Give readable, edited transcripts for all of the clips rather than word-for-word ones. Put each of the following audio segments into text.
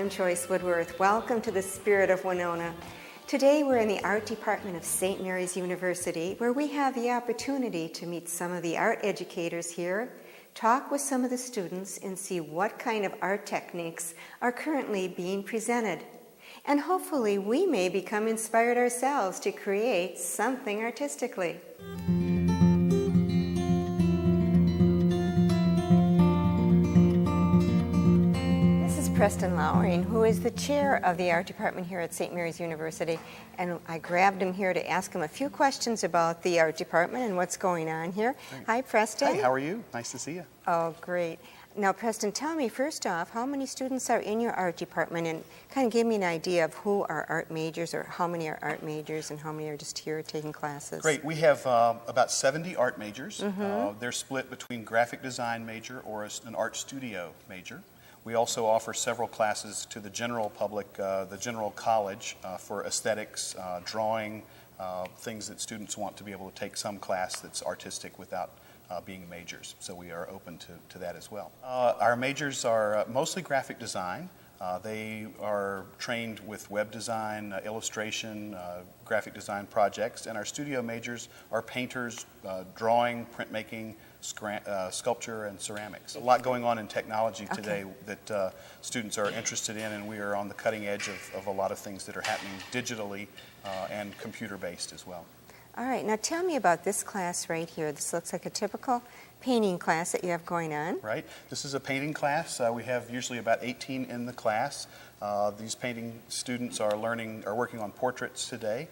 I'm Joyce Woodworth. Welcome to the Spirit of Winona. Today we're in the Art Department of St. Mary's University, where we have the opportunity to meet some of the art educators here, talk with some of the students, and see what kind of art techniques are currently being presented. And hopefully we may become inspired ourselves to create something artistically. Preston Lowering, who is the chair of the art department here at St. Mary's University, and I grabbed him here to ask him a few questions about the art department and what's going on here. Great. Hi, Preston. Hi, how are you? Nice to see you. Oh, great. Now, Preston, tell me first off, how many students are in your art department, and kind of give me an idea of who are art majors, or how many are art majors and how many are just here taking classes. Great. We have about 70 art majors. They're split between graphic design major or an art studio major. We also offer several classes to the general public, the general college, for aesthetics, drawing, things that students want to be able to take some class that's artistic without being majors. So we are open to that as well. Our majors are mostly graphic design. They are trained with web design, illustration, graphic design projects, and our studio majors are painters, drawing, printmaking, sculpture, and ceramics. A lot going on in technology today that students are interested in, and we are on the cutting edge of a lot of things that are happening digitally and computer-based as well. All right, now tell me about this class right here. This looks like a typical painting class that you have going on. Right. This is a painting class. We have usually about 18 in the class. These painting students are working on portraits today.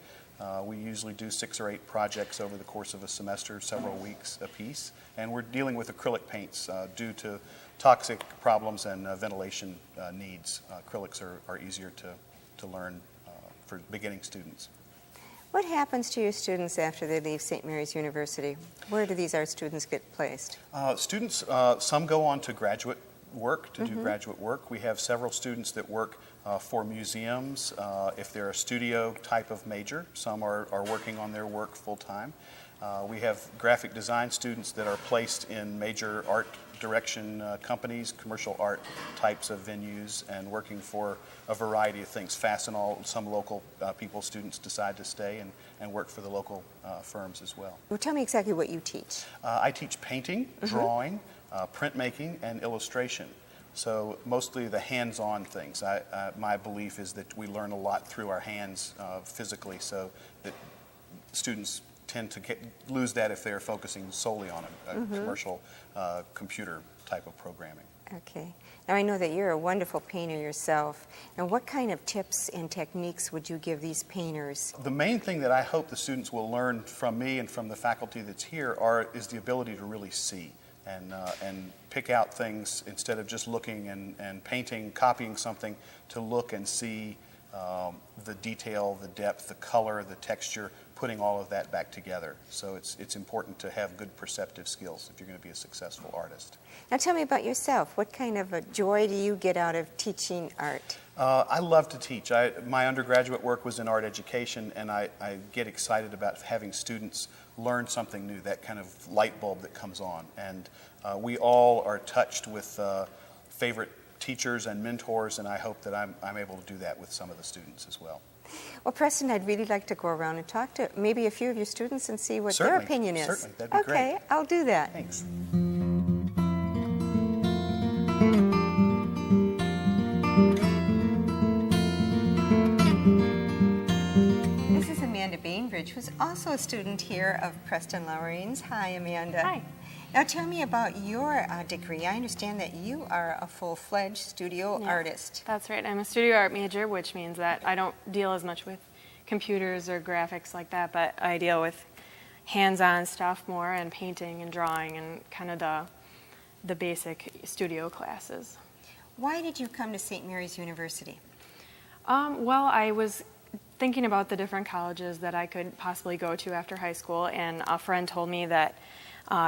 We usually do 6 or 8 projects over the course of a semester, several weeks apiece. And we're dealing with acrylic paints due to toxic problems and ventilation needs. Acrylics are easier to learn for beginning students. What happens to your students after they leave St. Mary's University? Where do these art students get placed? Students, some go on to graduate work, to do graduate work. We have several students that work for museums, if they're a studio type of major. Some are working on their work full-time. We have graphic design students that are placed in major art direction companies, commercial art types of venues, and working for a variety of things. Fastenal, some local students decide to stay and work for the local firms as well. Well, tell me exactly what you teach. I teach painting, drawing, printmaking, and illustration. So mostly the hands-on things. My belief is that we learn a lot through our hands physically, so that students tend to lose that if they're focusing solely on a commercial computer type of programming. Okay. Now I know that you're a wonderful painter yourself. Now what kind of tips and techniques would you give these painters? The main thing that I hope the students will learn from me and from the faculty that's here is the ability to really see and pick out things instead of just looking and painting, copying something, to look and see the detail, the depth, the color, the texture, putting all of that back together. So it's important to have good perceptive skills if you're going to be a successful artist. Now tell me about yourself. What kind of a joy do you get out of teaching art? I love to teach. My undergraduate work was in art education, and I get excited about having students learn something new, that kind of light bulb that comes on. And we all are touched with favorite teachers and mentors, and I hope that I'm able to do that with some of the students as well. Well, Preston, I'd really like to go around and talk to maybe a few of your students and see what their opinion is. Certainly, that'd be great. Okay, I'll do that. Thanks. This is Amanda Bainbridge, who's also a student here of Preston Lowering's. Hi, Amanda. Hi. Now tell me about your degree. I understand that you are a full-fledged studio artist. That's right. I'm a studio art major, which means that I don't deal as much with computers or graphics like that, but I deal with hands-on stuff more, and painting and drawing and kind of the basic studio classes. Why did you come to St. Mary's University? Well, I was thinking about the different colleges that I could possibly go to after high school, and a friend told me that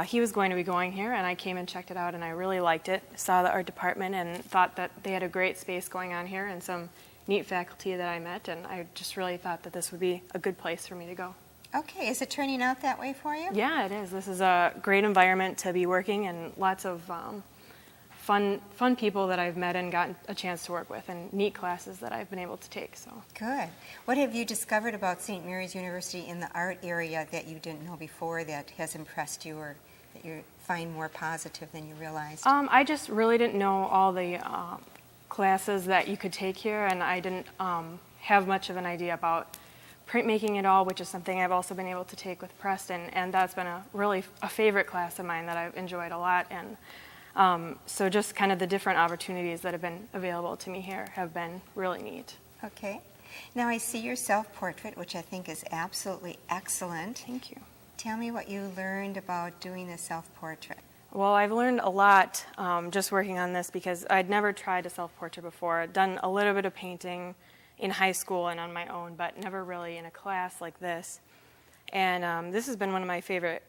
he was going to be going here, and I came and checked it out, and I really liked it. Saw the art department and thought that they had a great space going on here and some neat faculty that I met, and I just really thought that this would be a good place for me to go. Okay, is it turning out that way for you? Yeah, it is. This is a great environment to be working, and lots of fun people that I've met and gotten a chance to work with, and neat classes that I've been able to take. So Good. What have you discovered about St. Mary's University in the art area that you didn't know before that has impressed you or that you find more positive than you realized? I just really didn't know all the classes that you could take here, and I didn't have much of an idea about printmaking at all, which is something I've also been able to take with Preston, and that's been a favorite class of mine that I've enjoyed a lot. And so just kind of the different opportunities that have been available to me here have been really neat. Okay. Now I see your self-portrait, which I think is absolutely excellent. Thank you. Tell me what you learned about doing the self-portrait. Well, I've learned a lot just working on this because I'd never tried a self-portrait before. I'd done a little bit of painting in high school and on my own, but never really in a class like this. And this has been one of my favorite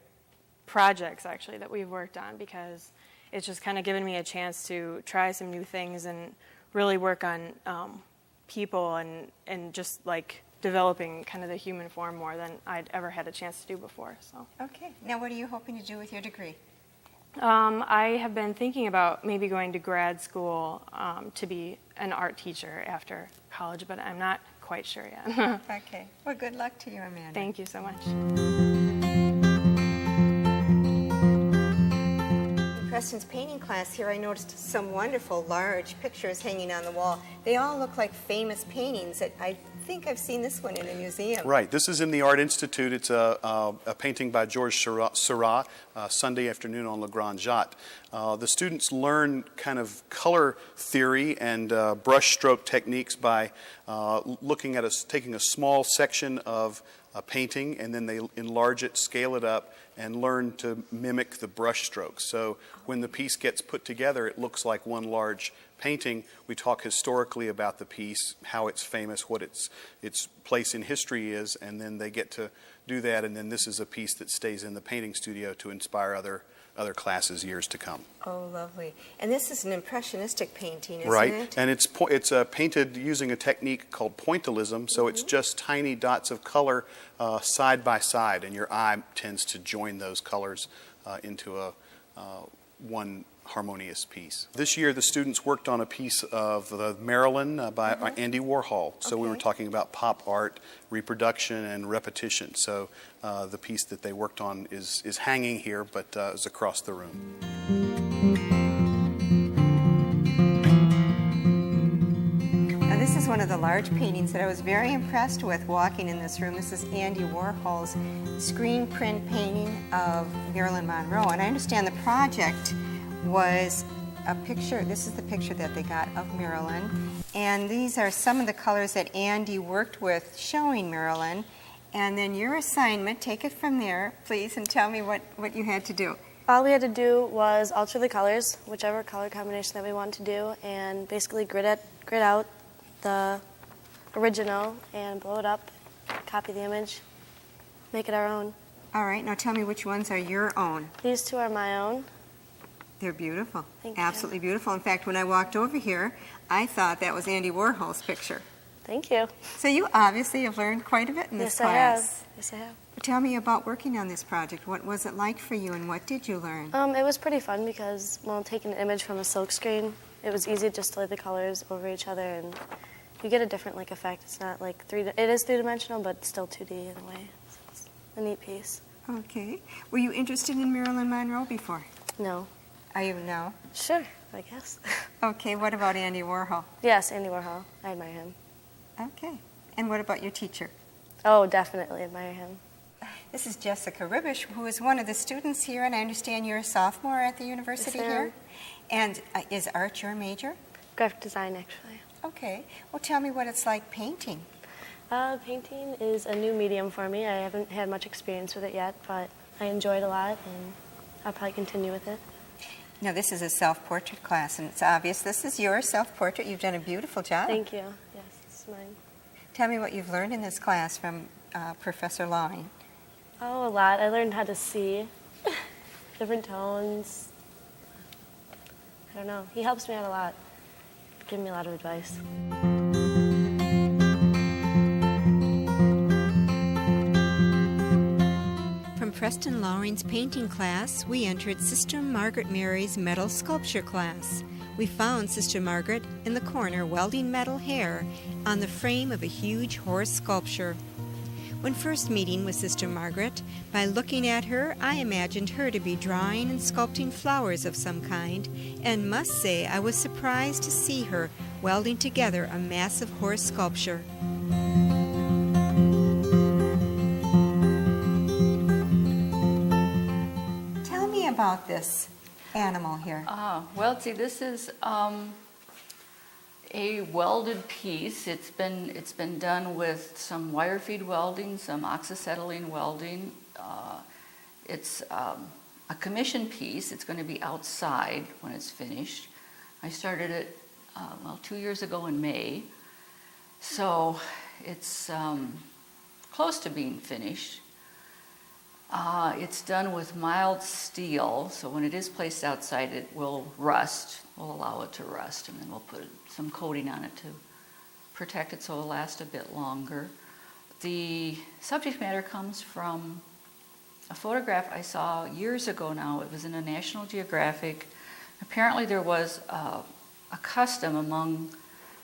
projects, actually, that we've worked on because it's just kind of given me a chance to try some new things and really work on people and just like developing kind of the human form more than I'd ever had a chance to do before. So. Okay. Now what are you hoping to do with your degree? I have been thinking about maybe going to grad school to be an art teacher after college, but I'm not quite sure yet. Okay. Well, good luck to you, Amanda. Thank you so much. In Preston's painting class here, I noticed some wonderful large pictures hanging on the wall. They all look like famous paintings. I think I've seen this one in a museum. Right. This is in the Art Institute. It's a painting by Georges Seurat, Sunday afternoon on Le Grand Jatte. The students learn kind of color theory and brush stroke techniques by looking at taking a small section of a painting, and then they enlarge it, scale it up, and learn to mimic the brush strokes. So when the piece gets put together, it looks like one large painting. We talk historically about the piece, how it's famous, what its place in history is, and then they get to do that, and then this is a piece that stays in the painting studio to inspire other classes years to come. Oh, lovely. And this is an impressionistic painting, isn't Right, it? and it's painted using a technique called pointillism, so it's just tiny dots of color side by side, and your eye tends to join those colors into one harmonious piece. This year the students worked on a piece of the Maryland by Andy Warhol. So we were talking about pop art, reproduction, and repetition. So the piece that they worked on is hanging here, but is across the room. Now, this is one of the large paintings that I was very impressed with walking in this room. This is Andy Warhol's screen print painting of Marilyn Monroe. And I understand the project was a picture. This is the picture that they got of Marilyn. And these are some of the colors that Andy worked with showing Marilyn. And then your assignment, take it from there, please, and tell me what you had to do. All we had to do was alter the colors, whichever color combination that we wanted to do, and basically grid out the original and blow it up, copy the image, make it our own. All right, now tell me which ones are your own. These two are my own. They're beautiful. Thank you. Absolutely beautiful. In fact, when I walked over here, I thought that was Andy Warhol's picture. Thank you. So you obviously have learned quite a bit in this Yes, I class. have. Yes, I have. Tell me about working on this project. What was it like for you and what did you learn? It was pretty fun because when taking an image from a silk screen, it was easy just to lay the colors over each other and you get a different effect. It's not like it is three-dimensional, but still 2D in a way. So it's a neat piece. Okay. Were you interested in Marilyn Monroe before? No. Are you now? Sure, I guess. Okay, what about Andy Warhol? Yes, Andy Warhol. I admire him. Okay. And what about your teacher? Oh, definitely admire him. This is Jessica Ribish, who is one of the students here, and I understand you're a sophomore at the university Yes, I am. here. And is art your major? Graphic design, actually. Okay. Well, tell me what it's like painting. Painting is a new medium for me. I haven't had much experience with it yet, but I enjoy it a lot, and I'll probably continue with it. Now, this is a self-portrait class, and it's obvious this is your self-portrait. You've done a beautiful job. Thank you. Yes, it's mine. Tell me what you've learned in this class from Professor Lawing. Oh, a lot. I learned how to see different tones. I don't know. He helps me out a lot, giving me a lot of advice. From Preston Loring's painting class, we entered Sister Margaret Mary's metal sculpture class. We found Sister Margaret in the corner welding metal hair on the frame of a huge horse sculpture. When first meeting with Sister Margaret, by looking at her, I imagined her to be drawing and sculpting flowers of some kind, and must say I was surprised to see her welding together a massive horse sculpture. Tell me about this animal here. Well, see, this is a welded piece. It's been done with some wire feed welding, some oxyacetylene welding. It's a commission piece. It's going to be outside when it's finished. I started it 2 years ago in May, so it's close to being finished. It's done with mild steel, so when it is placed outside, it will rust. We'll allow it to rust, and then we'll put some coating on it to protect it so it'll last a bit longer. The subject matter comes from a photograph I saw years ago now. It was in a National Geographic. Apparently there was a custom among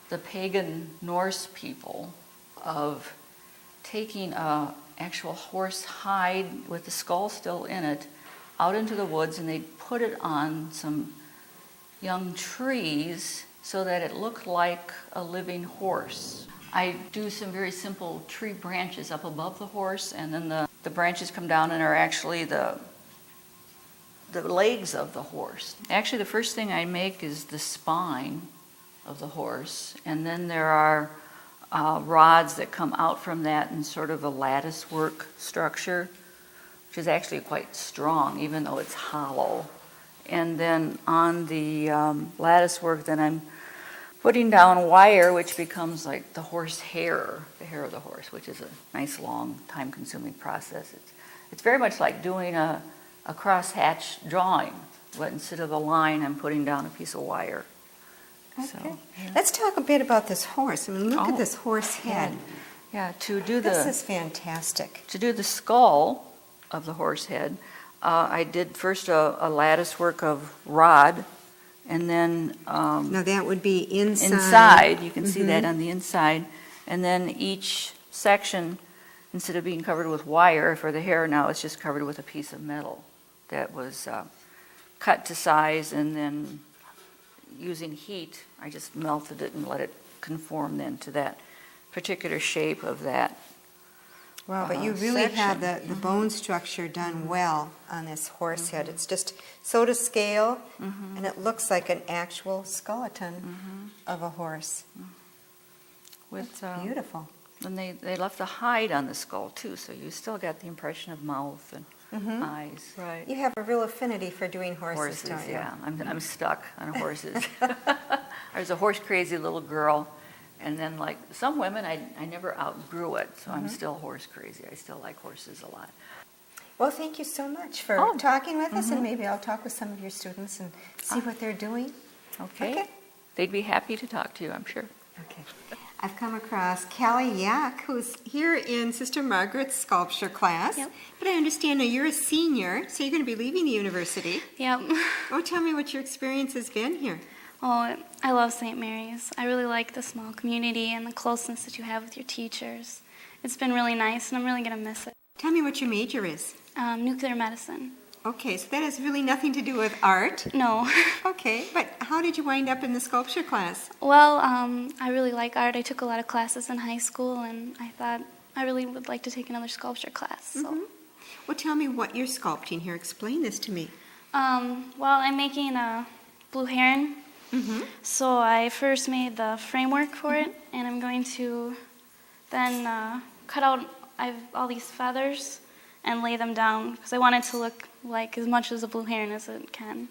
the pagan Norse people of taking a actual horse hide with the skull still in it out into the woods, and they'd put it on some young trees so that it looked like a living horse. I do some very simple tree branches up above the horse, and then the branches come down and are actually the legs of the horse. Actually, the first thing I make is the spine of the horse, and then there are rods that come out from that in sort of a lattice work structure, which is actually quite strong, even though it's hollow. And then on the lattice work, then I'm putting down wire, which becomes like the horse hair, the hair of the horse, which is a nice, long, time-consuming process. It's very much like doing a cross-hatch drawing, but instead of a line, I'm putting down a piece of wire. Okay. So, yeah. Let's talk a bit about this horse. I mean, look at this horse head. Yeah, This is fantastic. to do the skull of the horse head, I did first a lattice work of rod, and then Now that would be inside. inside, you can see that on the inside, and then each section, instead of being covered with wire for the hair, now it's just covered with a piece of metal that was cut to size, and then using heat, I just melted it and let it conform then to that particular shape of that. Wow, but you really have section. the bone structure done well on this horse head. It's just so to scale, and it looks like an actual skeleton of a horse. With Beautiful. and they left the hide on the skull too, so you still got the impression of mouth and eyes. Right. You have a real affinity for doing horses, Horses, don't you? yeah. I'm stuck on horses. I was a horse-crazy little girl, and then like some women, I never outgrew it, so I'm still horse-crazy. I still like horses a lot. Well, thank you so much for talking with us, and maybe I'll talk with some of your students and see what they're doing. Okay. They'd be happy to talk to you, I'm sure. Okay. I've come across Callie Yack, who's here in Sister Margaret's sculpture class. Yep. But I understand now you're a senior, so you're going to be leaving the university. Yep. Oh, tell me what your experience has been here. Oh, I love St. Mary's. I really like the small community and the closeness that you have with your teachers. It's been really nice, and I'm really going to miss it. Tell me what your major is. Nuclear medicine. Okay, so that has really nothing to do with art. No. Okay, but how did you wind up in the sculpture class? Well, I really like art. I took a lot of classes in high school, and I thought I really would like to take another sculpture class. So. Well, tell me what you're sculpting here. Explain this to me. Well, I'm making a blue heron. So I first made the framework for it, and I'm going to then cut out all these feathers and lay them down because I want it to look like as much as a blue heron as it can.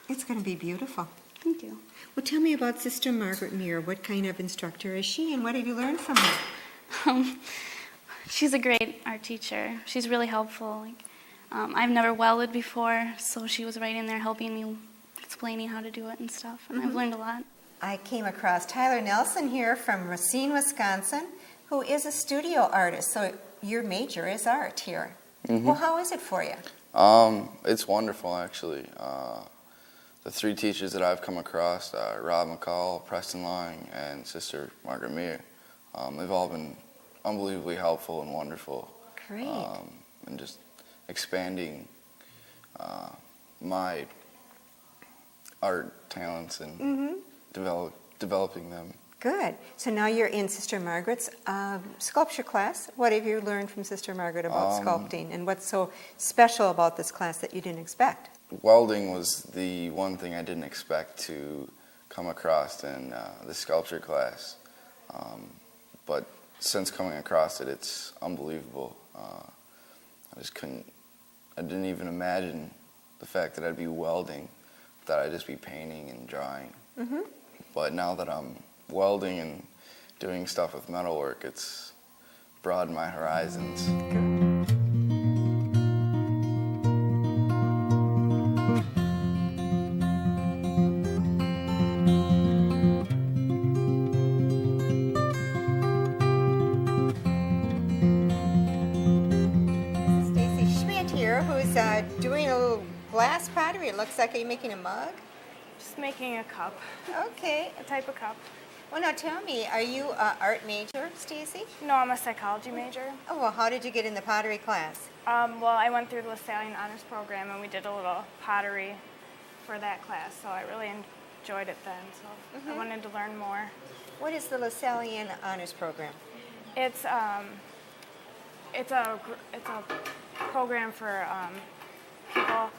It's going to be beautiful. Thank you. Well, tell me about Sister Margaret Muir. What kind of instructor is she, and what have you learned from her? She's a great art teacher. She's really helpful. I've never welded before, so she was right in there helping me, explaining how to do it and stuff, and I've learned a lot. I came across Tyler Nelson here from Racine, Wisconsin, who is a studio artist. So your major is art here. Well, how is it for you? It's wonderful, actually. The 3 teachers that I've come across, Rob McCall, Preston Long, and Sister Margaret Meir, they've all been unbelievably helpful and wonderful. Great. And just expanding my art talents and developing them. Good. So now you're in Sister Margaret's sculpture class. What have you learned from Sister Margaret about sculpting, and what's so special about this class that you didn't expect? Welding was the one thing I didn't expect to come across in the sculpture class. But since coming across it, it's unbelievable. I didn't even imagine the fact that I'd be welding, that I'd just be painting and drawing. But now that I'm welding and doing stuff with metalwork, it's broadened my horizons. Doing a little glass pottery. It looks like, are you making a mug? Just making a cup, Okay. a type of cup. Well, now tell me, are you an art major, Stacy? No, I'm a psychology major. Oh, well, how did you get in the pottery class? Well, I went through the LaSallian Honors Program, and we did a little pottery for that class, so I really enjoyed it then. So I wanted to learn more. What is the LaSallian Honors Program? It's a program for people.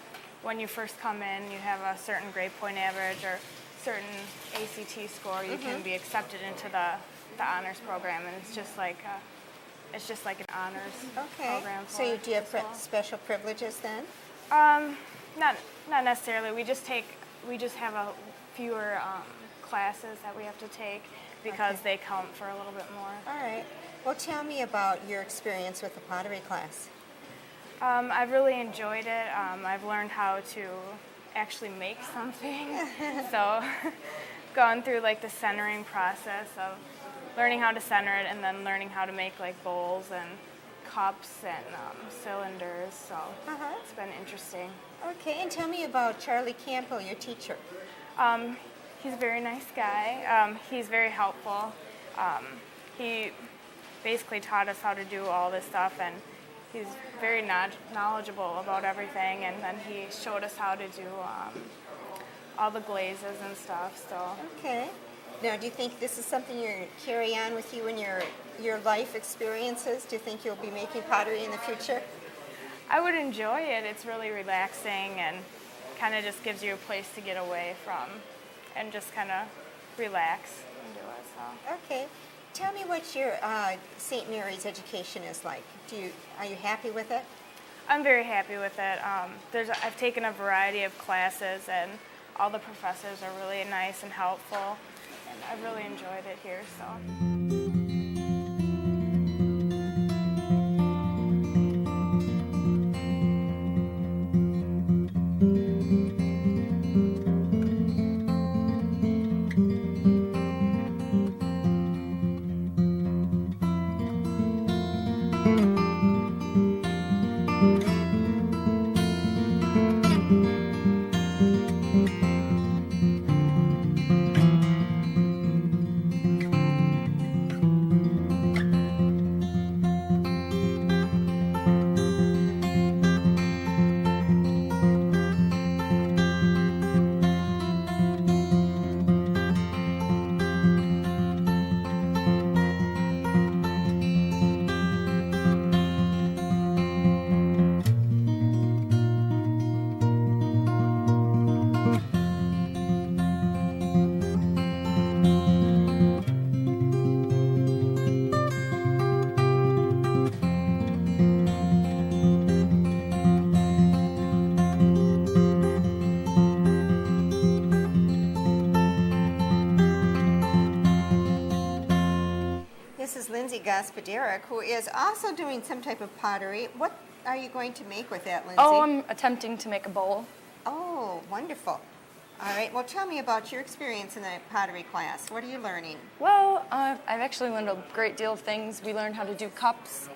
When you first come in, you have a certain grade point average or certain ACT score. You can be accepted into the honors program, and it's just like an honors program. So do you have special privileges then? Not necessarily. We just have a fewer classes that we have to take because they count for a little bit more. All right. Well, tell me about your experience with the pottery class. I've really enjoyed it. I've learned how to actually make something. So gone through like the centering process of learning how to center it, and then learning how to make like bowls and cups and cylinders. So it's been interesting. Okay, and tell me about Charlie Campbell, your teacher. He's a very nice guy. He's very helpful. He basically taught us how to do all this stuff, and he's very knowledgeable about everything, and then he showed us how to do all the glazes and stuff. So. Okay. Now, do you think this is something you're going to carry on with you in your life experiences? Do you think you'll be making pottery in the future? I would enjoy it. It's really relaxing and kind of just gives you a place to get away from and just kind of relax and do it. So. Okay. Tell me what your St. Mary's education is like. Are you happy with it? I'm very happy with it. I've taken a variety of classes, and all the professors are really nice and helpful, and I really enjoyed it here. So. Gaspaderic, who is also doing some type of pottery. What are you going to make with that, Lindsay? Oh, I'm attempting to make a bowl. Oh, wonderful. All right, well, tell me about your experience in the pottery class. What are you learning? Well, I've actually learned a great deal of things. We learned how to do cups,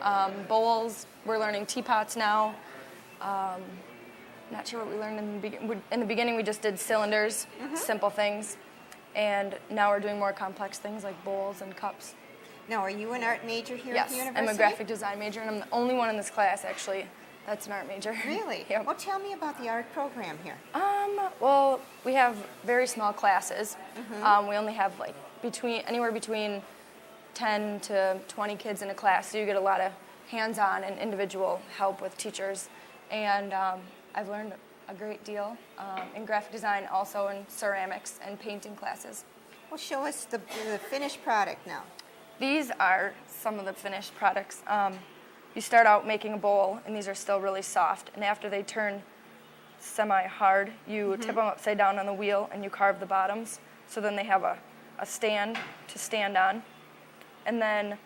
bowls. We're learning teapots now. Not sure what we learned in the beginning. In the beginning, we just did cylinders, simple things. And now we're doing more complex things like bowls and cups. Now, are you an art major here Yes, at the university? I'm a graphic design major, and I'm the only one in this class, actually, that's an art major. Really? Yep. Well, tell me about the art program here. Well, we have very small classes. We only have like anywhere between 10 to 20 kids in a class, so you get a lot of hands-on and individual help with teachers. And I've learned a great deal in graphic design, also in ceramics and painting classes. Well, show us the finished product now. These are some of the finished products. You start out making a bowl, and these are still really soft. And after they turn semi-hard, you tip them upside down on the wheel, and you carve the bottoms. So then they have a stand to stand on. And then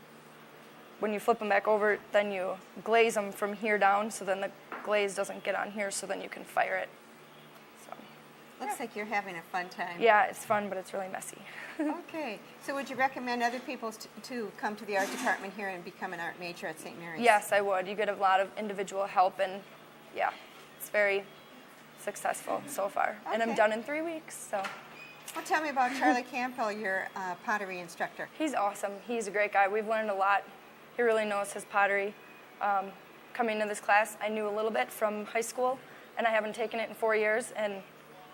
when you flip them back over, then you glaze them from here down, so then the glaze doesn't get on here, so then you can fire it. So, Looks like you're having a fun time. yeah, it's fun, but it's really messy. Okay, so would you recommend other people to come to the art department here and become an art major at St. Mary's? Yes, I would. You get a lot of individual help, and yeah, it's very successful so far. And I'm Okay. done in 3 weeks, so. Well, tell me about Charlie Campbell, your pottery instructor. He's awesome. He's a great guy. We've learned a lot. He really knows his pottery. Coming to this class, I knew a little bit from high school, and I haven't taken it in 4 years, and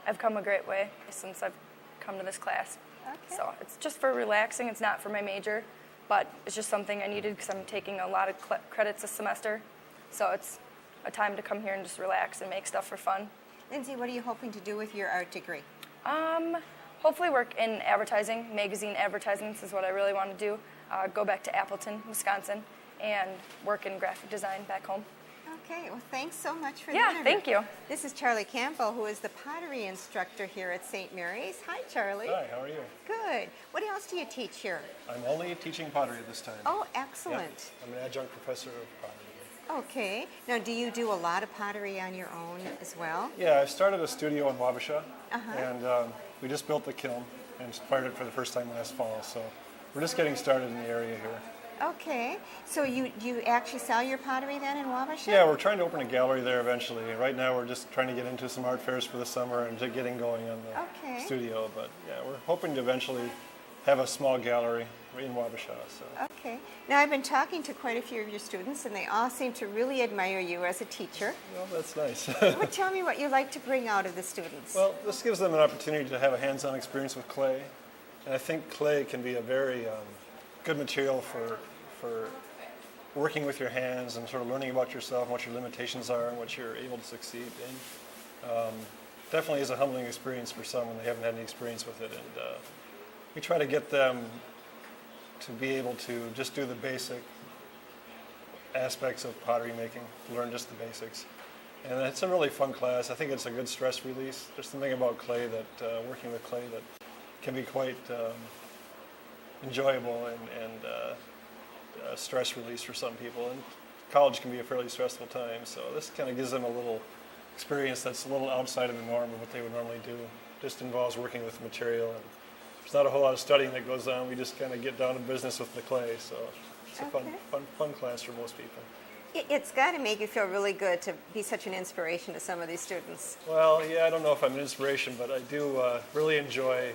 I've come a great way since I've come to this class. Okay. So it's just for relaxing. It's not for my major, but it's just something I needed because I'm taking a lot of credits this semester. So it's a time to come here and just relax and make stuff for fun. Lindsay, what are you hoping to do with your art degree? Hopefully work in advertising. Magazine advertisements is what I really want to do. Go back to Appleton, Wisconsin, and work in graphic design back home. Okay, well, thanks so much for the Yeah, interview. thank you. This is Charlie Campbell, who is the pottery instructor here at St. Mary's. Hi, Charlie. Hi, how are you? Good. What else do you teach here? I'm only teaching pottery at this time. Oh, Yep. excellent. I'm an adjunct professor of pottery. Okay. Now, do you do a lot of pottery on your own as well? Yeah, I started a studio in Wabasha, and we just built the kiln and fired it for the first time last fall. So we're just getting started in the area here. Okay. So you actually sell your pottery then in Wabasha? Yeah, we're trying to open a gallery there eventually. Right now we're just trying to get into some art fairs for the summer and just getting going on the Okay. studio. But yeah, we're hoping to eventually have a small gallery in Wabasha. So. Okay. Now, I've been talking to quite a few of your students, and they all seem to really admire you as a teacher. Well, that's nice. Well, tell me what you like to bring out of the students. Well, this gives them an opportunity to have a hands-on experience with clay, and I think clay can be a very good material for working with your hands and sort of learning about yourself and what your limitations are and what you're able to succeed in. Definitely is a humbling experience for some when they haven't had any experience with it, and we try to get them to be able to just do the basic aspects of pottery making, learn just the basics. And it's a really fun class. I think it's a good stress release. There's something about clay that, working with clay, that can be quite enjoyable and a stress release for some people. And college can be a fairly stressful time, so this kind of gives them a little experience that's a little outside of the norm of what they would normally do. Just involves working with material, and there's not a whole lot of studying that goes on. We just kind of get down to business with the clay, so it's a fun class for most people. It's got to make you feel really good to be such an inspiration to some of these students. Well, yeah, I don't know if I'm an inspiration, but I do really enjoy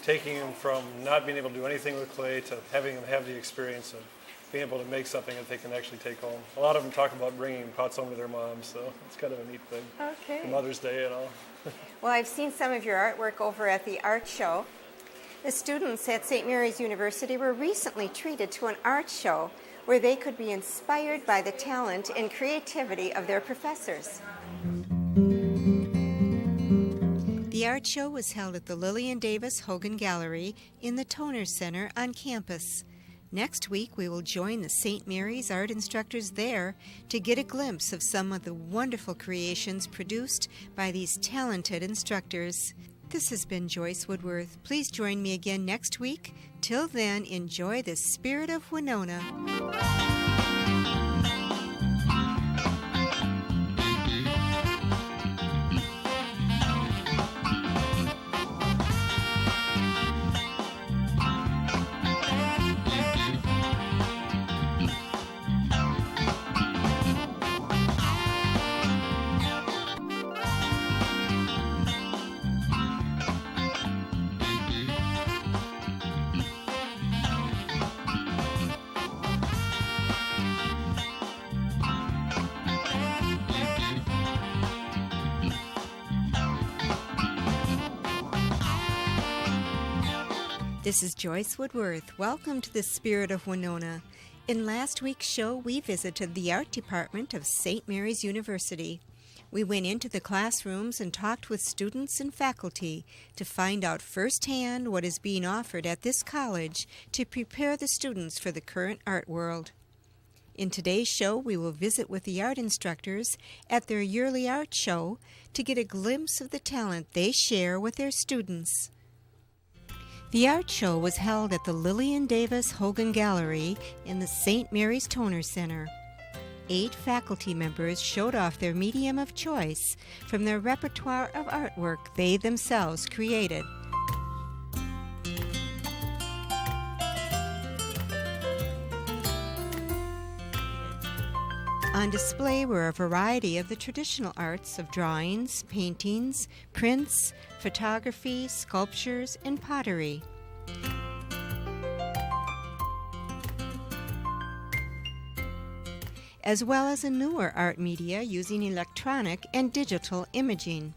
taking them from not being able to do anything with clay to having them have the experience of being able to make something that they can actually take home. A lot of them talk about bringing pots home to their moms, so it's kind of a neat thing. Okay. For Mother's Day and all. Well, I've seen some of your artwork over at the art show. The students at St. Mary's University were recently treated to an art show where they could be inspired by the talent and creativity of their professors. The art show was held at the Lillian Davis Hogan Gallery in the Toner Center on campus. Next week, we will join the St. Mary's art instructors there to get a glimpse of some of the wonderful creations produced by these talented instructors. This has been Joyce Woodworth. Please join me again next week. Till then, enjoy the Spirit of Winona. This is Joyce Woodworth. Welcome to the Spirit of Winona. In last week's show, we visited the art department of St. Mary's University. We went into the classrooms and talked with students and faculty to find out firsthand what is being offered at this college to prepare the students for the current art world. In today's show, we will visit with the art instructors at their yearly art show to get a glimpse of the talent they share with their students. The art show was held at the Lillian Davis Hogan Gallery in the St. Mary's Toner Center. 8 faculty members showed off their medium of choice from their repertoire of artwork they themselves created. On display were a variety of the traditional arts of drawings, paintings, prints, photography, sculptures, and pottery. As well as a newer art media using electronic and digital imaging.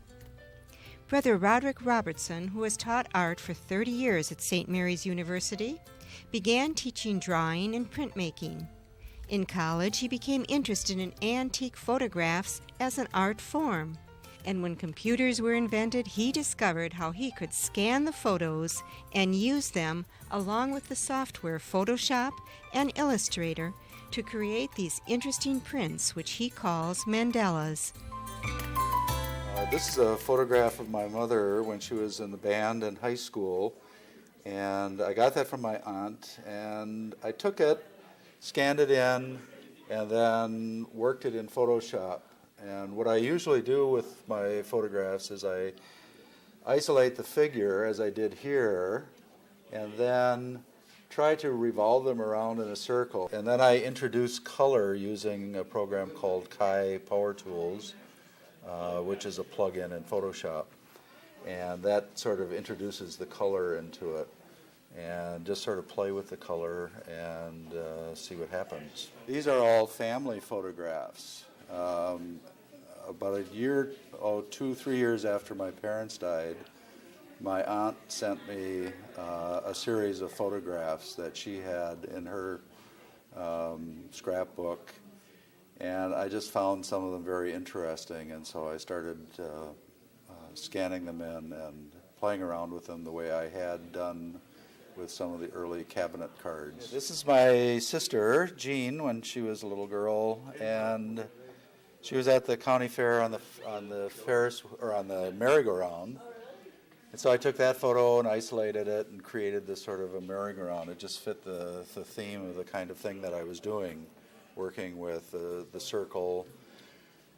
Brother Roderick Robertson, who has taught art for 30 years at St. Mary's University, began teaching drawing and printmaking. In college, he became interested in antique photographs as an art form. And when computers were invented, he discovered how he could scan the photos and use them along with the software Photoshop and Illustrator to create these interesting prints, which he calls mandalas. This is a photograph of my mother when she was in the band in high school, and I got that from my aunt, and I took it, scanned it in, and then worked it in Photoshop. And what I usually do with my photographs is I isolate the figure, as I did here, and then try to revolve them around in a circle. And then I introduce color using a program called Kai Power Tools, which is a plug-in in Photoshop. And that sort of introduces the color into it. And just sort of play with the color and see what happens. These are all family photographs. About a year, 2-3 years after my parents died, my aunt sent me a series of photographs that she had in her scrapbook, and I just found some of them very interesting, and so I started scanning them in and playing around with them the way I had done with some of the early cabinet cards. This is my sister, Jean, when she was a little girl, and she was at the county fair on the Ferris or on the merry-go-round. And so I took that photo and isolated it and created this sort of a merry-go-round. It just fit the theme of the kind of thing that I was doing, working with the circle,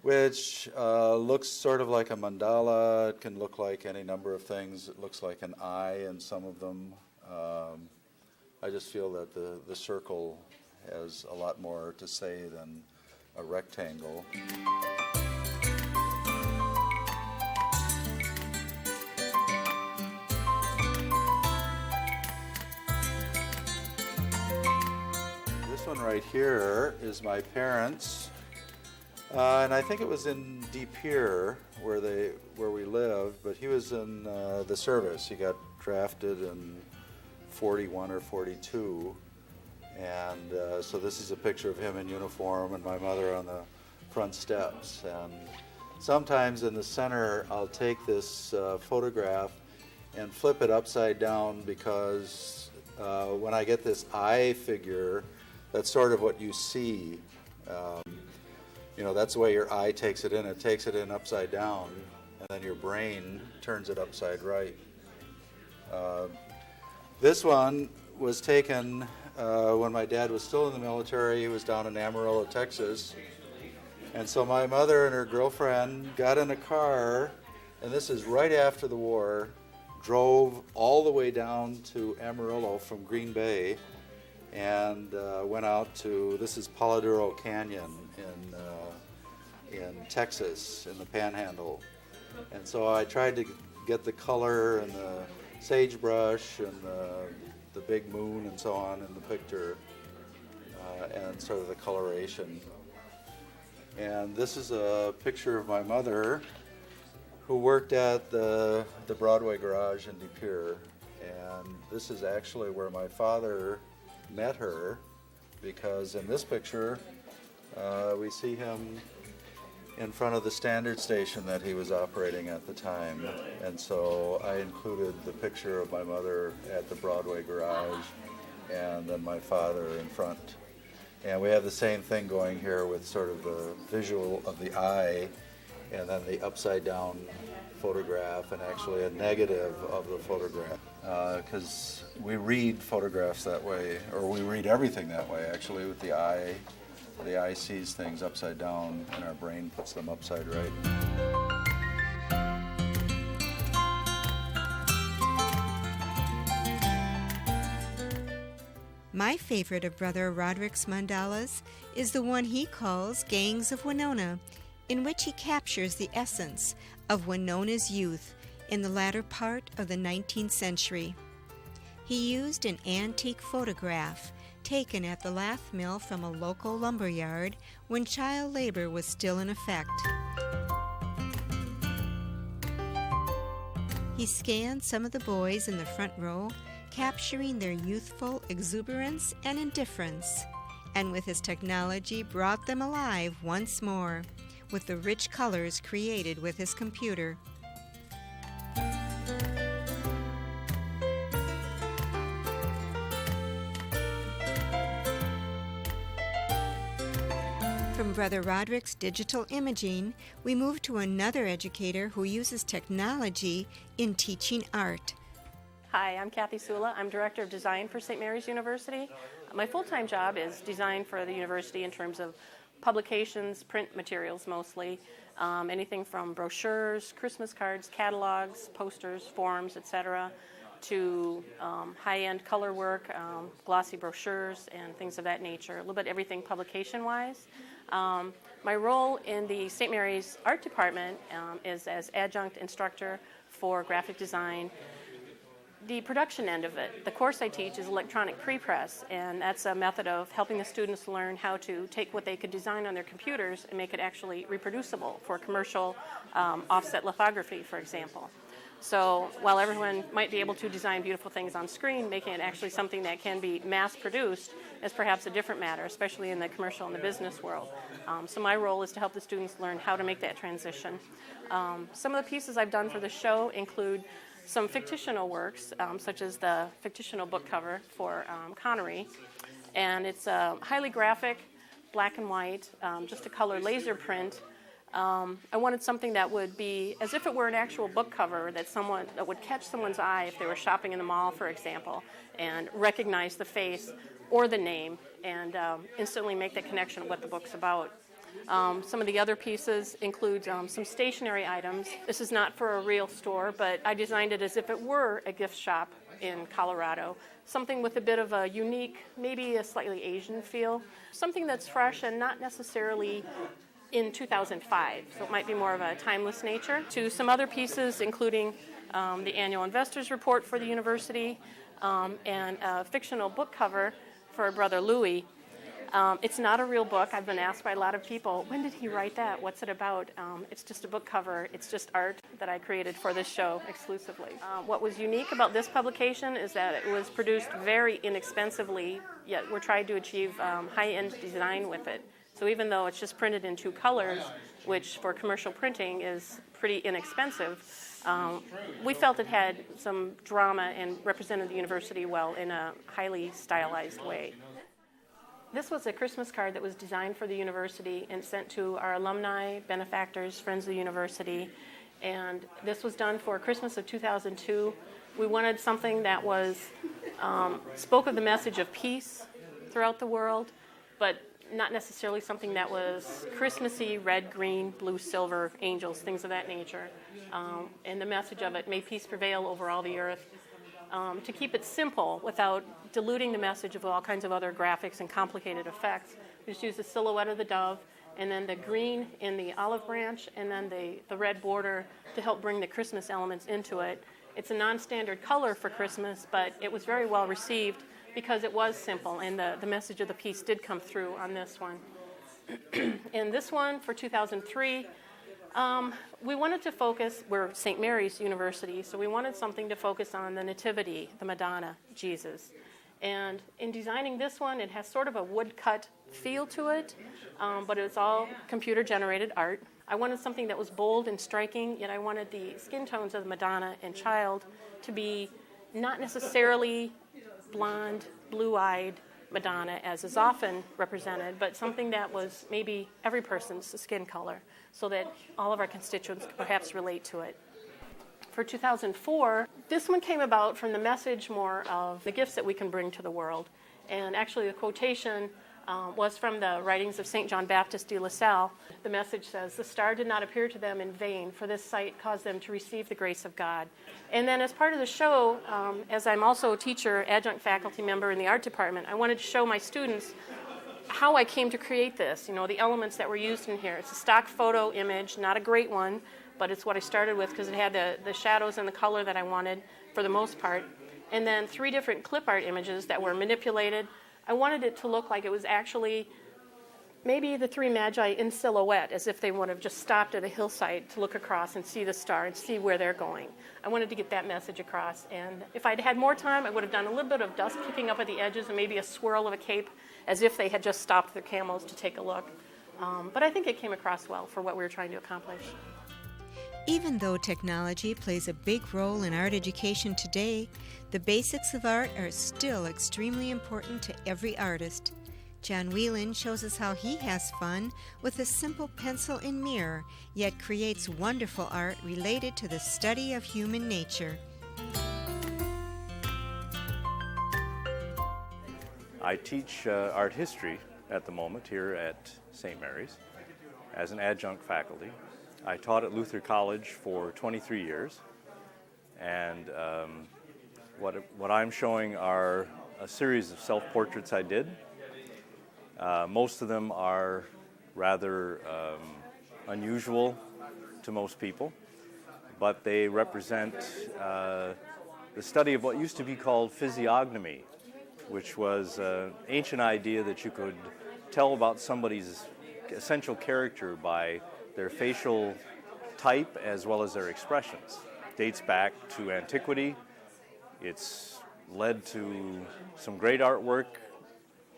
which looks sort of like a mandala. It can look like any number of things. It looks like an eye in some of them. I just feel that the circle has a lot more to say than a rectangle. This one right here is my parents, and I think it was in De Pere where we lived, but he was in the service. He got drafted in 41 or 42. And so this is a picture of him in uniform and my mother on the front steps. And sometimes in the center, I'll take this photograph and flip it upside down because when I get this eye figure, that's sort of what you see. That's the way your eye takes it in. It takes it in upside down, and then your brain turns it upside right. This one was taken when my dad was still in the military. He was down in Amarillo, Texas. And so my mother and her girlfriend got in a car, and this is right after the war, drove all the way down to Amarillo from Green Bay, and went out to, this is Paladuro Canyon in Texas, in the Panhandle. And so I tried to get the color and the sagebrush and the big moon and so on in the picture, and sort of the coloration. And this is a picture of my mother who worked at the Broadway garage in De Pere. And this is actually where my father met her, because in this picture we see him in front of the standard station that he was operating at the time. And so I included the picture of my mother at the Broadway garage and then my father in front. And we have the same thing going here with sort of the visual of the eye and then the upside down photograph and actually a negative of the photograph. Because we read photographs that way, or we read everything that way actually with the eye. The eye sees things upside down and our brain puts them upside right. My favorite of Brother Roderick's mandalas is the one he calls Gangs of Winona, in which he captures the essence of Winona's youth in the latter part of the 19th century. He used an antique photograph taken at the lath mill from a local lumber yard when child labor was still in effect. He scanned some of the boys in the front row, capturing their youthful exuberance and indifference, and with his technology brought them alive once more with the rich colors created with his computer. From Brother Roderick's digital imaging, we move to another educator who uses technology in teaching art. Hi, I'm Kathy Sula. I'm Director of Design for St. Mary's University. My full-time job is design for the university in terms of publications, print materials mostly, anything from brochures, Christmas cards, catalogs, posters, forms, etc., to high-end color work, glossy brochures, and things of that nature, a little bit everything publication-wise. My role in the St. Mary's Art Department is as adjunct instructor for graphic design. The production end of it, the course I teach is electronic prepress, and that's a method of helping the students learn how to take what they could design on their computers and make it actually reproducible for commercial offset lithography, for example. So while everyone might be able to design beautiful things on screen, making it actually something that can be mass-produced is perhaps a different matter, especially in the commercial and the business world. So my role is to help the students learn how to make that transition. Some of the pieces I've done for the show include some fictional works, such as the fictional book cover for Connery. And it's highly graphic, black and white, just a color laser print. I wanted something that would be as if it were an actual book cover that would catch someone's eye if they were shopping in the mall, for example, and recognize the face or the name and instantly make that connection of what the book's about. Some of the other pieces include some stationery items. This is not for a real store, but I designed it as if it were a gift shop in Colorado. Something with a bit of a unique, maybe a slightly Asian feel. Something that's fresh and not necessarily in 2005, so it might be more of a timeless nature. To some other pieces, including the annual investors report for the university and a fictional book cover for Brother Louis. It's not a real book. I've been asked by a lot of people, when did he write that? What's it about? It's just a book cover. It's just art that I created for this show exclusively. What was unique about this publication is that it was produced very inexpensively, yet we're trying to achieve high-end design with it. So even though it's just printed in two colors, which for commercial printing is pretty inexpensive, we felt it had some drama and represented the university well in a highly stylized way. This was a Christmas card that was designed for the university and sent to our alumni, benefactors, friends of the university. And this was done for Christmas of 2002. We wanted something that was spoke of the message of peace throughout the world, but not necessarily something that was Christmassy, red, green, blue, silver, angels, things of that nature. And the message of it, may peace prevail over all the earth. To keep it simple without diluting the message of all kinds of other graphics and complicated effects, we just used the silhouette of the dove and then the green in the olive branch and then the red border to help bring the Christmas elements into it. It's a non-standard color for Christmas, but it was very well received because it was simple and the message of the piece did come through on this one. And this one for 2003, We wanted to focus, we're St. Mary's University, so we wanted something to focus on the Nativity, the Madonna, Jesus. And in designing this one, it has sort of a woodcut feel to it, but it's all computer-generated art. I wanted something that was bold and striking, yet I wanted the skin tones of the Madonna and Child to be not necessarily blonde, blue-eyed Madonna, as is often represented, but something that was maybe every person's skin color, so that all of our constituents could perhaps relate to it. For 2004, this one came about from the message more of the gifts that we can bring to the world. And actually the quotation was from the writings of St. John Baptist de La Salle. The message says, "The star did not appear to them in vain, for this sight caused them to receive the grace of God." And then as part of the show, as I'm also a teacher, adjunct faculty member in the art department, I wanted to show my students how I came to create this, the elements that were used in here. It's a stock photo image, not a great one, but it's what I started with because it had the shadows and the color that I wanted for the most part. And then 3 different clip art images that were manipulated. I wanted it to look like it was actually maybe the 3 magi in silhouette, as if they would have just stopped at a hillside to look across and see the star and see where they're going. I wanted to get that message across. And if I'd had more time, I would have done a little bit of dust kicking up at the edges and maybe a swirl of a cape, as if they had just stopped their camels to take a look. But I think it came across well for what we were trying to accomplish. Even though technology plays a big role in art education today, the basics of art are still extremely important to every artist. John Whelan shows us how he has fun with a simple pencil and mirror, yet creates wonderful art related to the study of human nature. I teach art history at the moment here at St. Mary's as an adjunct faculty. I taught at Luther College for 23 years, and what I'm showing are a series of self-portraits I did. Most of them are rather unusual to most people, but they represent the study of what used to be called physiognomy, which was an ancient idea that you could tell about somebody's essential character by their facial type as well as their expressions. It dates back to antiquity. It's led to some great artwork,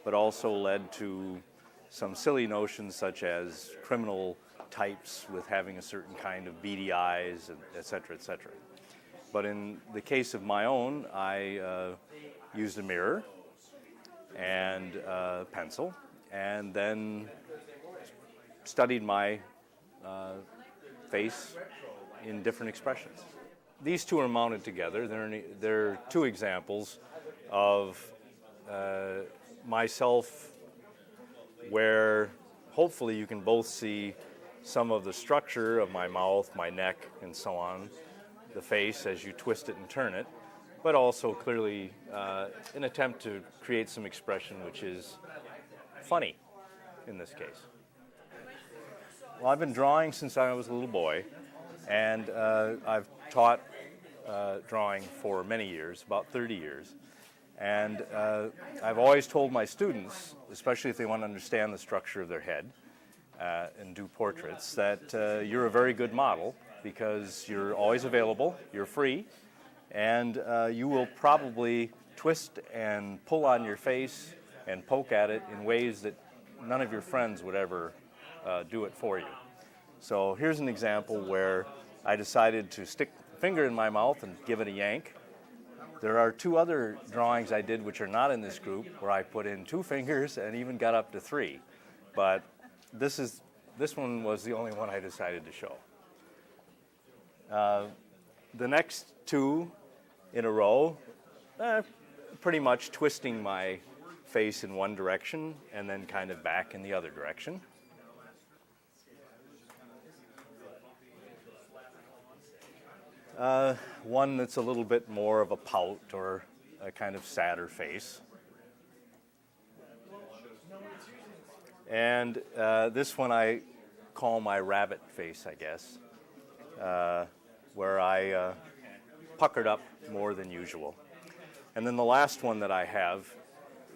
but also led to some silly notions such as criminal types with having a certain kind of beady eyes, et cetera, et cetera. But in the case of my own, I used a mirror and a pencil, and then studied my face in different expressions. These two are mounted together. They're 2 examples of myself where hopefully you can both see some of the structure of my mouth, my neck, and so on, the face as you twist it and turn it, but also clearly an attempt to create some expression which is funny in this case. Well, I've been drawing since I was a little boy, and I've taught drawing for many years, about 30 years. And I've always told my students, especially if they want to understand the structure of their head and do portraits, that you're a very good model because you're always available, you're free, and you will probably twist and pull on your face and poke at it in ways that none of your friends would ever do it for you. So here's an example where I decided to stick a finger in my mouth and give it a yank. There are 2 other drawings I did which are not in this group where I put in 2 fingers and even got up to 3. But this one was the only one I decided to show. The next 2 in a row, pretty much twisting my face in one direction and then kind of back in the other direction. One that's a little bit more of a pout or a kind of sadder face. And this one I call my rabbit face, I guess, where I puckered up more than usual. And then the last one that I have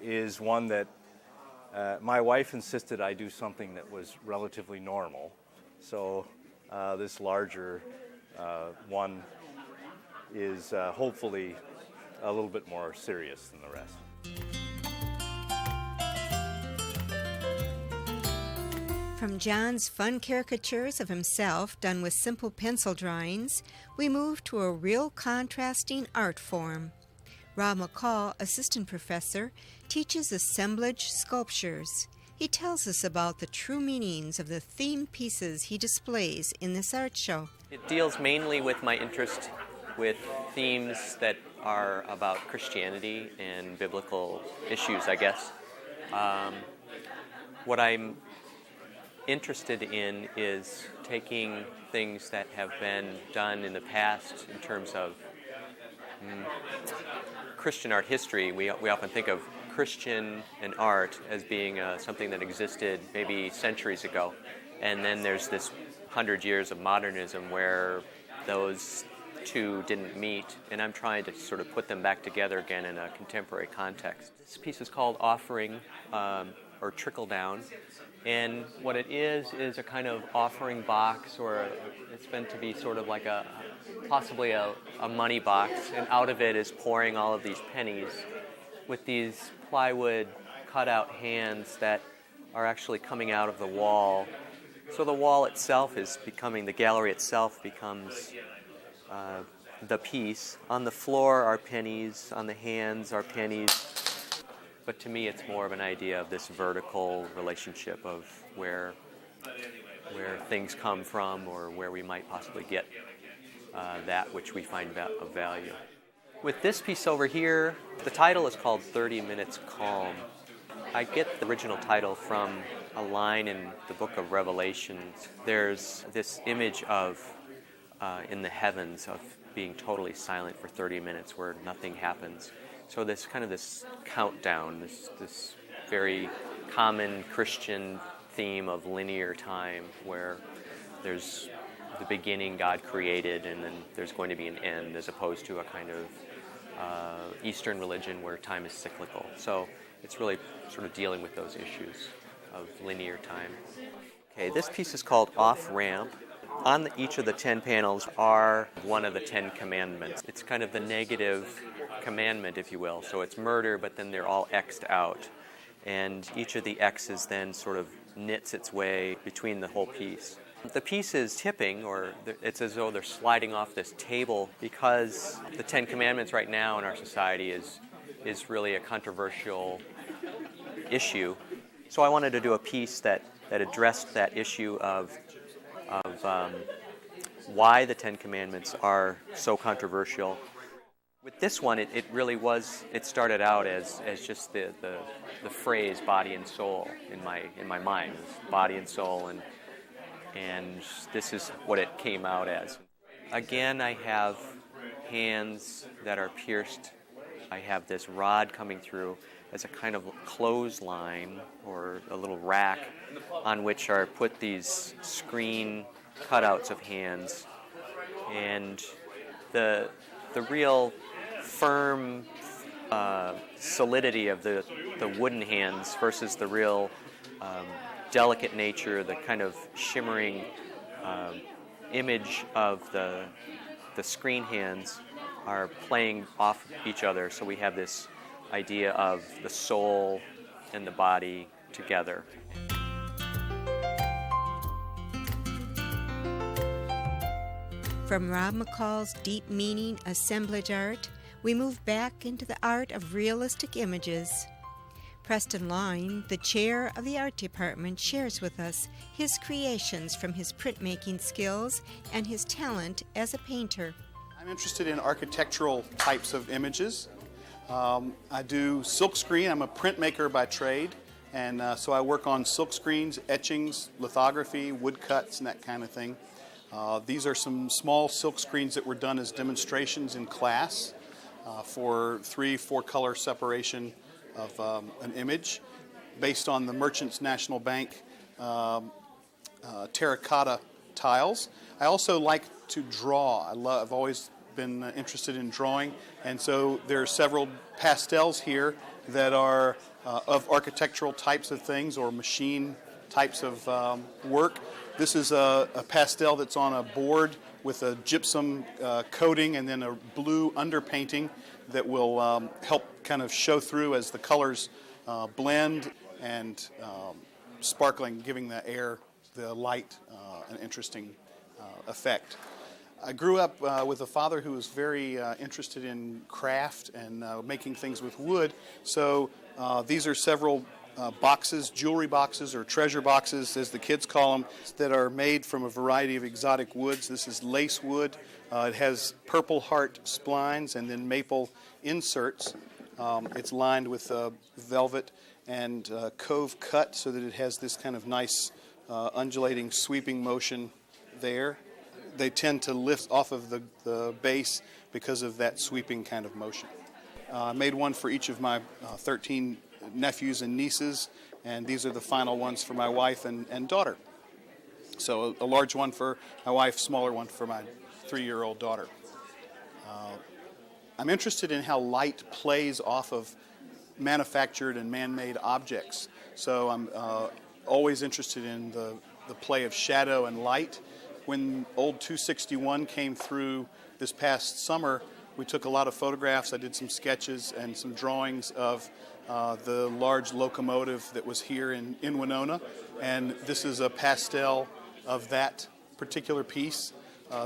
is one that my wife insisted I do something that was relatively normal. So This larger one is hopefully a little bit more serious than the rest. From John's fun caricatures of himself done with simple pencil drawings, we move to a real contrasting art form. Rob McCall, assistant professor, teaches assemblage sculptures. He tells us about the true meanings of the themed pieces he displays in this art show. It deals mainly with my interest with themes that are about Christianity and biblical issues, I guess. What I'm interested in is taking things that have been done in the past in terms of Christian art history. We often think of Christian and art as being something that existed maybe centuries ago, and then there's this 100 years of modernism where those two didn't meet, and I'm trying to sort of put them back together again in a contemporary context. This piece is called Offering, or Trickle Down. And what it is a kind of offering box, or it's meant to be sort of like possibly a money box, and out of it is pouring all of these pennies with these plywood cutout hands that are actually coming out of the wall. So the wall itself is becoming, the gallery itself becomes the piece. On the floor are pennies, on the hands are pennies. But to me, it's more of an idea of this vertical relationship of where things come from, or where we might possibly get that which we find of value. With this piece over here, the title is called 30 Minutes Calm. I get the original title from a line in the book of Revelation. There's this image of, in the heavens, of being totally silent for 30 minutes where nothing happens. So this kind of this countdown, this very common Christian theme of linear time, where there's the beginning, God created, and then there's going to be an end, as opposed to a kind of Eastern religion where time is cyclical. So it's really sort of dealing with those issues of linear time. Okay, this piece is called Off Ramp. On each of the 10 panels are one of the 10 commandments. It's kind of the negative commandment, if you will. So it's murder, but then they're all X'd out. And each of the X's then sort of knits its way between the whole piece. The piece is tipping, or it's as though they're sliding off this table, because the 10 commandments right now in our society is really a controversial issue. So I wanted to do a piece that addressed that issue of why the 10 commandments are so controversial. With this one, it really was. It started out as just the phrase "body and soul" in my mind, body and soul, and this is what it came out as. Again, I have hands that are pierced. I have this rod coming through as a kind of clothesline, or a little rack on which are put these screen cutouts of hands, and the real firm solidity of the wooden hands versus the real delicate nature, the kind of shimmering image of the screen hands are playing off each other. So we have this idea of the soul and the body together. From Rob McCall's deep meaning assemblage art, we move back into the art of realistic images. Preston Line, the chair of the art department, shares with us his creations from his printmaking skills and his talent as a painter. I'm interested in architectural types of images. I do silkscreen. I'm a printmaker by trade, and so I work on silkscreens, etchings, lithography, woodcuts, and that kind of thing. These are some small silkscreens that were done as demonstrations in class for 3-4 color separation of an image based on the Merchants National Bank terracotta tiles. I also like to draw. I've always been interested in drawing, and so there are several pastels here that are of architectural types of things or machine types of work. This is a pastel that's on a board with a gypsum coating and then a blue underpainting that will help kind of show through as the colors blend and sparkling, giving the air, the light, an interesting effect. I grew up with a father who was very interested in craft and making things with wood, so these are several boxes, jewelry boxes or treasure boxes as the kids call them, that are made from a variety of exotic woods. This is lace wood. It has purple heart splines and then maple inserts. It's lined with velvet and cove cut so that it has this kind of nice undulating sweeping motion there. They tend to lift off of the base because of that sweeping kind of motion. I made one for each of my 13 nephews and nieces, and these are the final ones for my wife and daughter. So a large one for my wife, smaller one for my 3-year-old daughter. I'm interested in how light plays off of manufactured and man-made objects. So I'm always interested in the play of shadow and light. When Old 261 came through this past summer, we took a lot of photographs. I did some sketches and some drawings of the large locomotive that was here in Winona, and this is a pastel of that particular piece,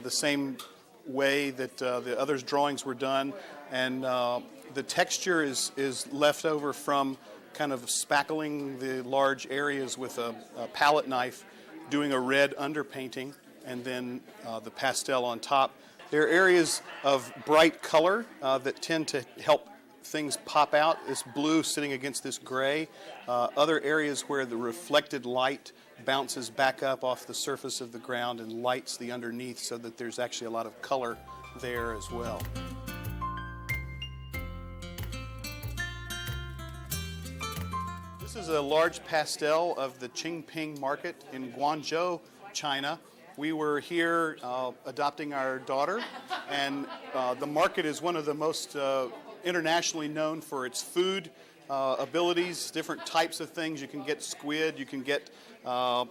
the same way that the others' drawings were done, and the texture is left over from kind of spackling the large areas with a palette knife, doing a red underpainting, and then the pastel on top. There are areas of bright color that tend to help things pop out, this blue sitting against this gray. Other areas where the reflected light bounces back up off the surface of the ground and lights the underneath so that there's actually a lot of color there as well. This is a large pastel of the Qingping market in Guangzhou, China. We were here adopting our daughter, and the market is one of the most internationally known for its food abilities, different types of things. You can get squid, you can get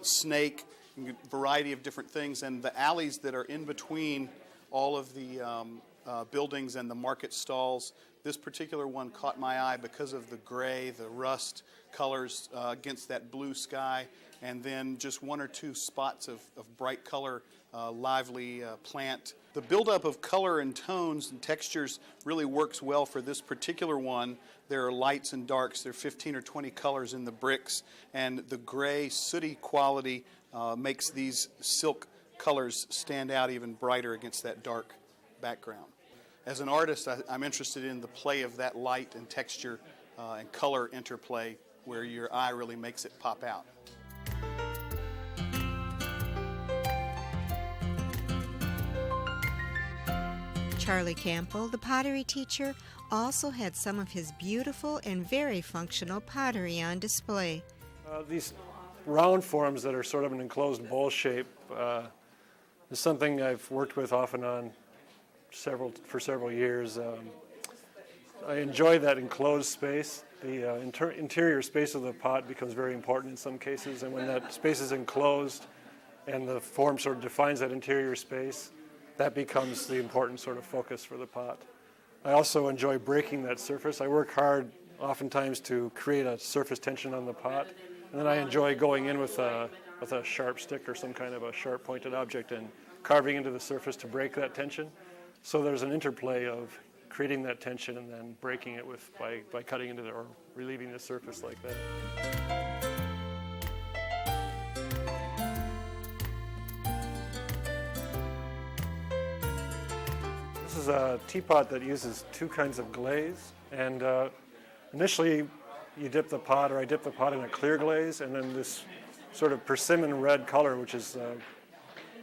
snake, you can get a variety of different things, and the alleys that are in between all of the buildings and the market stalls. This particular one caught my eye because of the gray, the rust colors against that blue sky, and then just one or two spots of bright color, lively plant. The buildup of color and tones and textures really works well for this particular one. There are lights and darks. There are 15 or 20 colors in the bricks, and the gray, sooty quality makes these silk colors stand out even brighter against that dark background. As an artist, I'm interested in the play of that light and texture and color interplay where your eye really makes it pop out. Charlie Campbell, the pottery teacher, also had some of his beautiful and very functional pottery on display. These round forms that are sort of an enclosed bowl shape is something I've worked with off and on for several years. I enjoy that enclosed space. The interior space of the pot becomes very important in some cases, and when that space is enclosed and the form sort of defines that interior space, that becomes the important sort of focus for the pot. I also enjoy breaking that surface. I work hard oftentimes to create a surface tension on the pot, and then I enjoy going in with a sharp stick or some kind of a sharp pointed object and carving into the surface to break that tension. So there's an interplay of creating that tension and then breaking it by cutting into or relieving the surface like that. This is a teapot that uses two kinds of glaze, and initially you dip the pot, or I dip the pot in a clear glaze, and then this sort of persimmon red color, which is a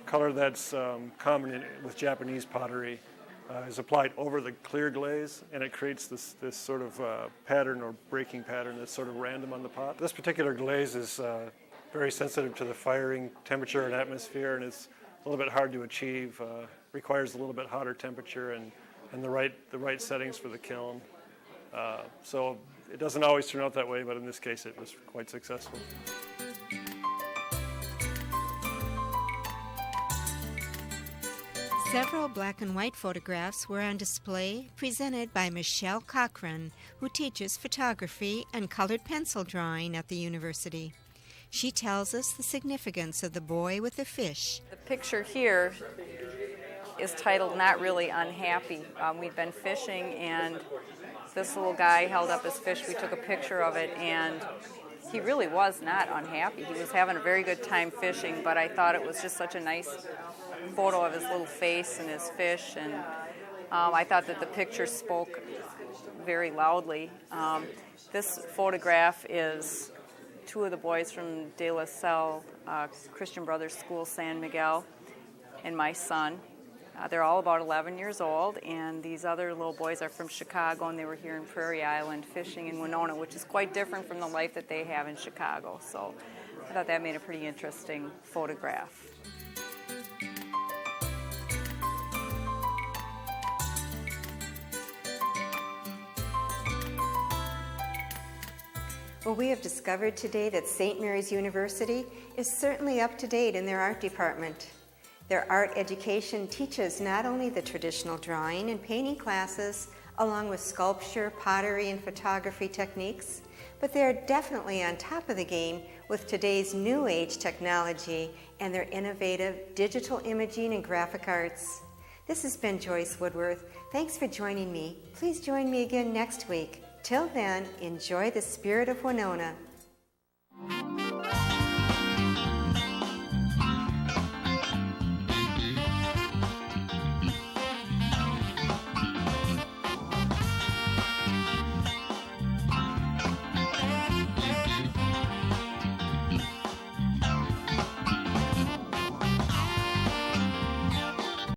color that's common with Japanese pottery, is applied over the clear glaze, and it creates this sort of pattern or breaking pattern that's sort of random on the pot. This particular glaze is very sensitive to the firing temperature and atmosphere, and it's a little bit hard to achieve. Requires a little bit hotter temperature and the right settings for the kiln. So it doesn't always turn out that way, but in this case it was quite successful. Several black and white photographs were on display, presented by Michelle Cochran, who teaches photography and colored pencil drawing at the university. She tells us the significance of the boy with the fish. The picture here is titled Not Really Unhappy. We'd been fishing and this little guy held up his fish. We took a picture of it and he really was not unhappy. He was having a very good time fishing, but I thought it was just such a nice photo of his little face and his fish, and I thought that the picture spoke very loudly. This photograph is two of the boys from De La Salle Christian Brothers School, San Miguel, and my son. They're all about 11 years old, and these other little boys are from Chicago, and they were here in Prairie Island fishing in Winona, which is quite different from the life that they have in Chicago. So I thought that made a pretty interesting photograph. Well, we have discovered today that St. Mary's University is certainly up to date in their art department. Their art education teaches not only the traditional drawing and painting classes, along with sculpture, pottery, and photography techniques, but they are definitely on top of the game with today's new age technology and their innovative digital imaging and graphic arts. This has been Joyce Woodworth. Thanks for joining me. Please join me again next week. Till then, enjoy the Spirit of Winona.